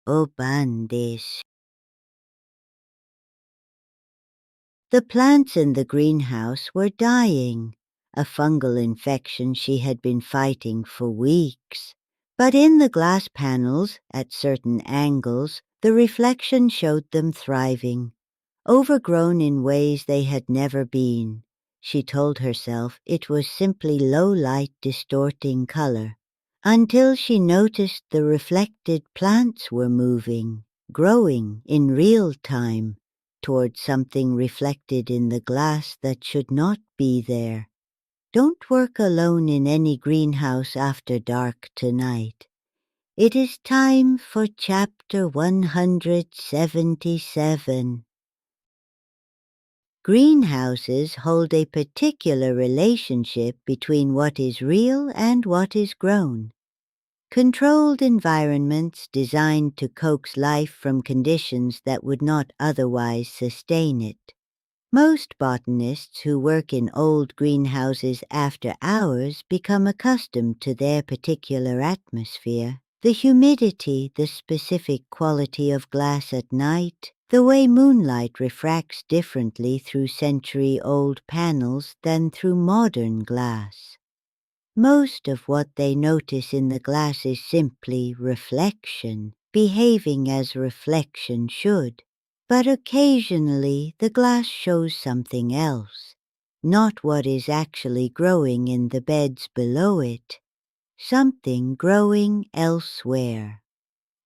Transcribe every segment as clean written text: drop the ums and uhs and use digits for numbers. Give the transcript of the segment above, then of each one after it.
obandis. The plants in the greenhouse were dying, a fungal infection she had been fighting for weeks. But in the glass panels, at certain angles, the reflection showed them thriving, overgrown in ways they had never been. She told herself it was simply low-light distorting color, until she noticed the reflected plants were moving, growing in real time, toward something reflected in the glass that should not be there. Don't work alone in any greenhouse after dark tonight. It is time for chapter 177. Greenhouses hold a particular relationship between what is real and what is grown. Controlled environments designed to coax life from conditions that would not otherwise sustain it. Most botanists who work in old greenhouses after hours become accustomed to their particular atmosphere, the humidity, the specific quality of glass at night, the way moonlight refracts differently through century-old panels than through modern glass. Most of what they notice in the glass is simply reflection, behaving as reflection should. But occasionally the glass shows something else, not what is actually growing in the beds below it, something growing elsewhere,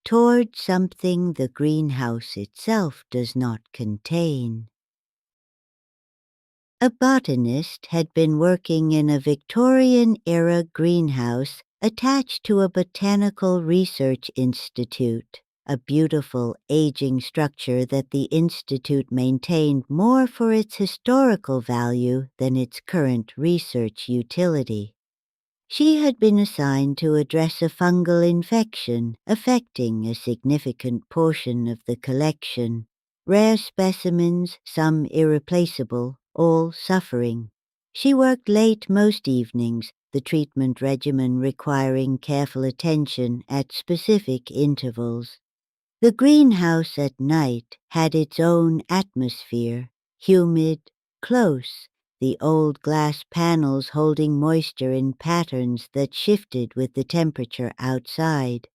toward something the greenhouse itself does not contain. A botanist had been working in a Victorian-era greenhouse attached to a botanical research institute, a beautiful aging structure that the institute maintained more for its historical value than its current research utility. She had been assigned to address a fungal infection affecting a significant portion of the collection. Rare specimens, some irreplaceable, all suffering. She worked late most evenings, the treatment regimen requiring careful attention at specific intervals. The greenhouse at night had its own atmosphere, humid, close, the old glass panels holding moisture in patterns that shifted with the temperature outside.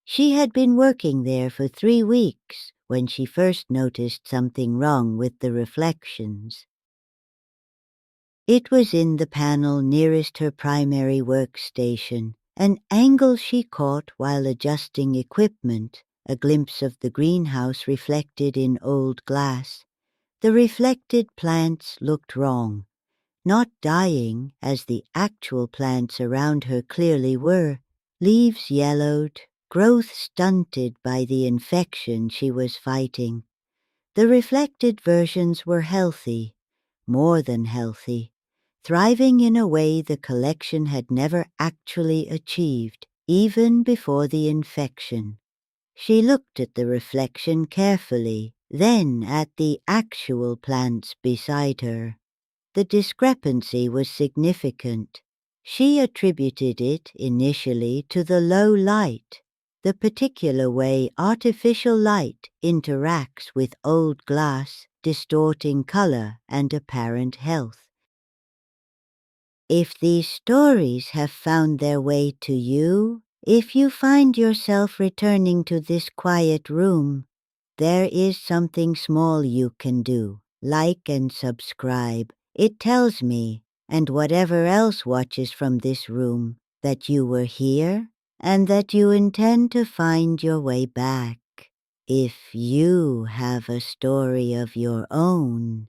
She had been working there for 3 weeks when she first noticed something wrong with the reflections. It was in the panel nearest her primary workstation, an angle she caught while adjusting equipment, a glimpse of the greenhouse reflected in old glass. The reflected plants looked wrong, not dying as the actual plants around her clearly were, leaves yellowed, growth stunted by the infection she was fighting. The reflected versions were healthy, more than healthy, thriving in a way the collection had never actually achieved, even before the infection. She looked at the reflection carefully, then at the actual plants beside her. The discrepancy was significant. She attributed it initially to the low light, the particular way artificial light interacts with old glass, distorting color and apparent health. If these stories have found their way to you, if you find yourself returning to this quiet room, there is something small you can do. Like and subscribe. It tells me, and whatever else watches from this room, that you were here and that you intend to find your way back. If you have a story of your own,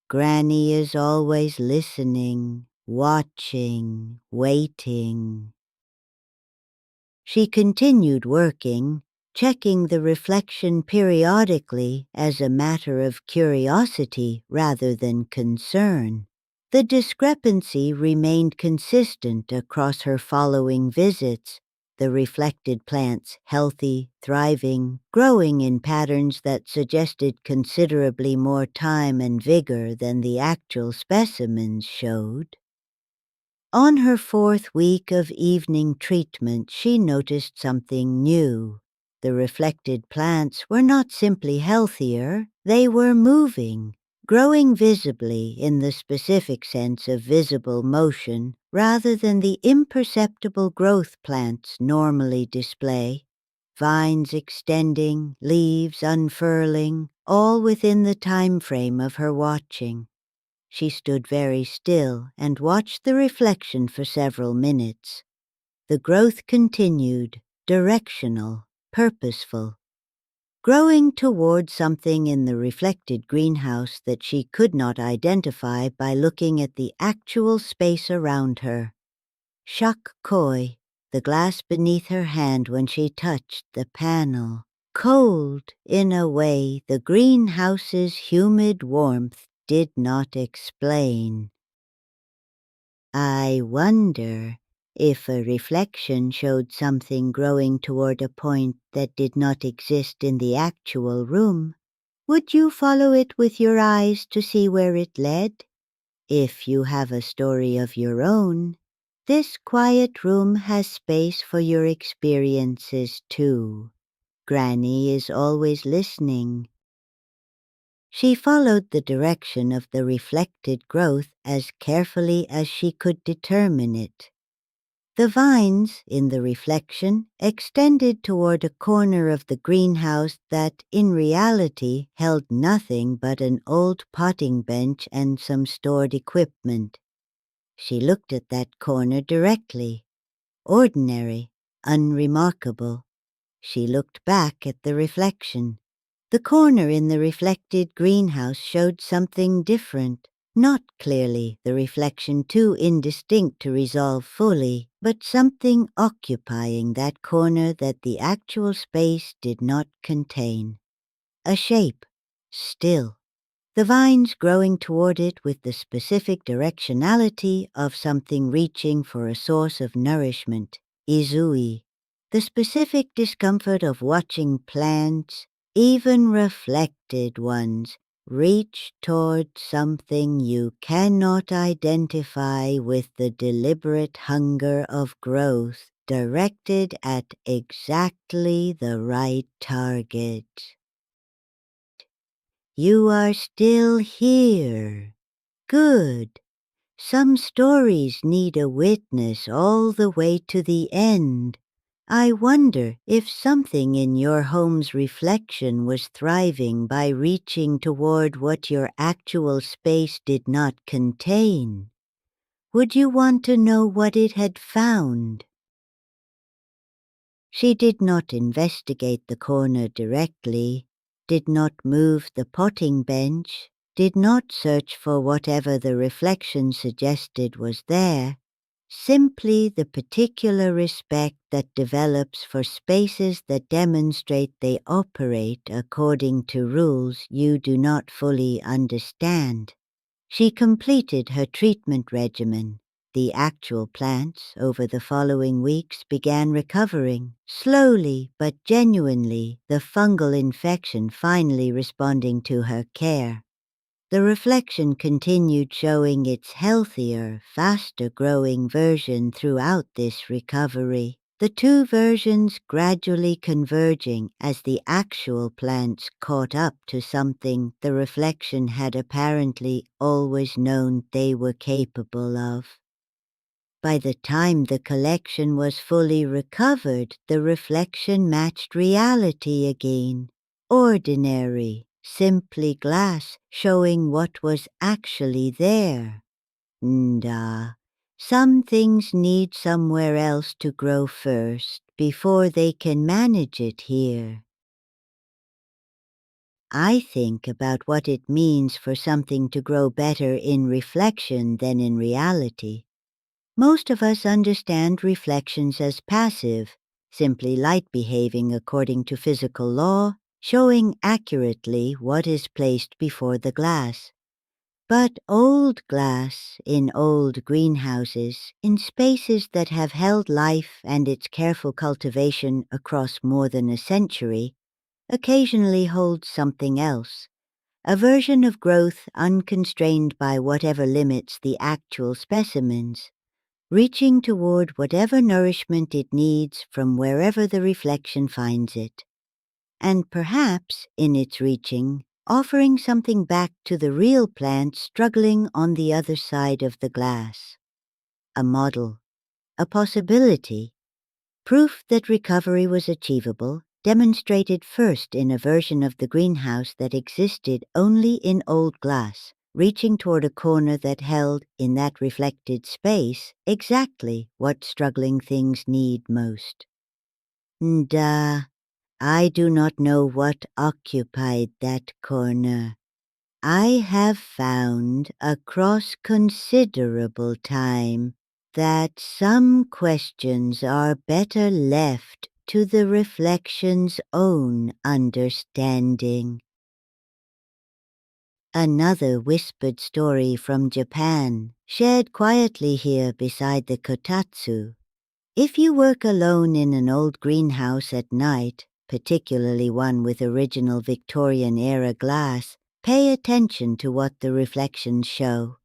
Granny is always listening, watching, waiting. She continued working, checking the reflection periodically as a matter of curiosity rather than concern. The discrepancy remained consistent across her following visits, the reflected plants healthy, thriving, growing in patterns that suggested considerably more time and vigor than the actual specimens showed. On her 4th week of evening treatment, she noticed something new. The reflected plants were not simply healthier, they were moving, growing visibly in the specific sense of visible motion rather than the imperceptible growth plants normally display. Vines extending, leaves unfurling, all within the time frame of her watching. She stood very still and watched the reflection for several minutes. The growth continued, directional, purposeful, growing toward something in the reflected greenhouse that she could not identify by looking at the actual space around her. Shock coy, the glass beneath her hand when she touched the panel. Cold in a way the greenhouse's humid warmth did not explain. I wonder if a reflection showed something growing toward a point that did not exist in the actual room. Would you follow it with your eyes to see where it led? If you have a story of your own, this quiet room has space for your experiences too. Granny is always listening. She followed the direction of the reflected growth as carefully as she could determine it. The vines, in the reflection, extended toward a corner of the greenhouse that, in reality, held nothing but an old potting bench and some stored equipment. She looked at that corner directly. Ordinary, unremarkable. She looked back at the reflection. The corner in the reflected greenhouse showed something different. Not clearly, the reflection too indistinct to resolve fully, but something occupying that corner that the actual space did not contain. A shape, still. The vines growing toward it with the specific directionality of something reaching for a source of nourishment. Izui. The specific discomfort of watching plants, even reflected ones, reach toward something you cannot identify with the deliberate hunger of growth directed at exactly the right target. You are still here. Good. Some stories need a witness all the way to the end. I wonder if something in your home's reflection was thriving by reaching toward what your actual space did not contain. Would you want to know what it had found? She did not investigate the corner directly, did not move the potting bench, did not search for whatever the reflection suggested was there, simply the particular respect that develops for spaces that demonstrate they operate according to rules you do not fully understand. She completed her treatment regimen. The actual plants, over the following weeks, began recovering, slowly but genuinely, the fungal infection finally responding to her care. The reflection continued showing its healthier, faster-growing version throughout this recovery, the two versions gradually converging as the actual plants caught up to something the reflection had apparently always known they were capable of. By the time the collection was fully recovered, the reflection matched reality again. Ordinary, simply glass showing what was actually there. Some things need somewhere else to grow first before they can manage it here. I think about what it means for something to grow better in reflection than in reality. Most of us understand reflections as passive, simply light behaving according to physical law, showing accurately what is placed before the glass. But old glass in old greenhouses, in spaces that have held life and its careful cultivation across more than a century, occasionally holds something else, a version of growth unconstrained by whatever limits the actual specimens, reaching toward whatever nourishment it needs from wherever the reflection finds it. and perhaps, in its reaching, offering something back to the real plant struggling on the other side of the glass. A model, a possibility, proof that recovery was achievable, demonstrated first in a version of the greenhouse that existed only in old glass, reaching toward a corner that held, in that reflected space, exactly what struggling things need most. I do not know what occupied that corner. I have found across considerable time that some questions are better left to the reflection's own understanding. Another whispered story from Japan, shared quietly here beside the kotatsu. If you work alone in an old greenhouse at night, particularly one with original Victorian-era glass, pay attention to what the reflections show.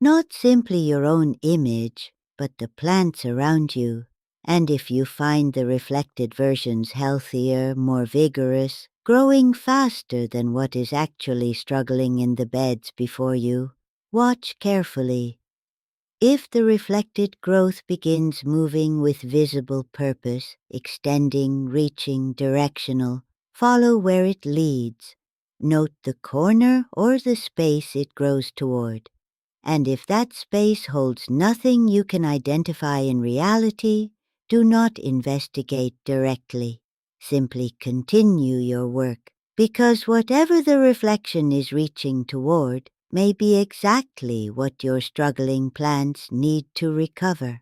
Not simply your own image, but the plants around you. And if you find the reflected versions healthier, more vigorous, growing faster than what is actually struggling in the beds before you, watch carefully. If the reflected growth begins moving with visible purpose, extending, reaching, directional, follow where it leads. Note the corner or the space it grows toward. And if that space holds nothing you can identify in reality, do not investigate directly. Simply continue your work, because whatever the reflection is reaching toward may be exactly what your struggling plants need to recover.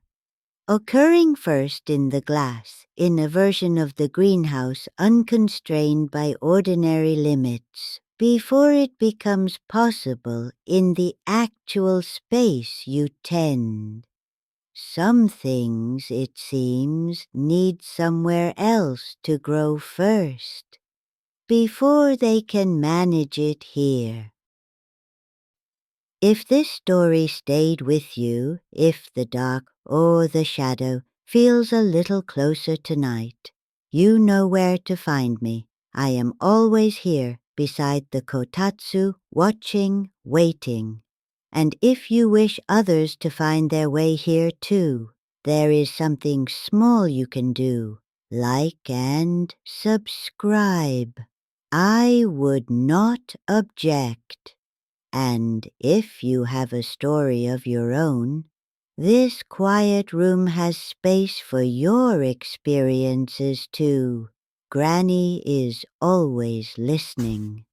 Occurring first in the glass, in a version of the greenhouse unconstrained by ordinary limits, before it becomes possible in the actual space you tend. Some things, it seems, need somewhere else to grow first, before they can manage it here. If this story stayed with you, if the dark or the shadow feels a little closer tonight, you know where to find me. I am always here beside the kotatsu, watching, waiting. And if you wish others to find their way here too, there is something small you can do. Like and subscribe. I would not object. And if you have a story of your own, this quiet room has space for your experiences too. Granny is always listening.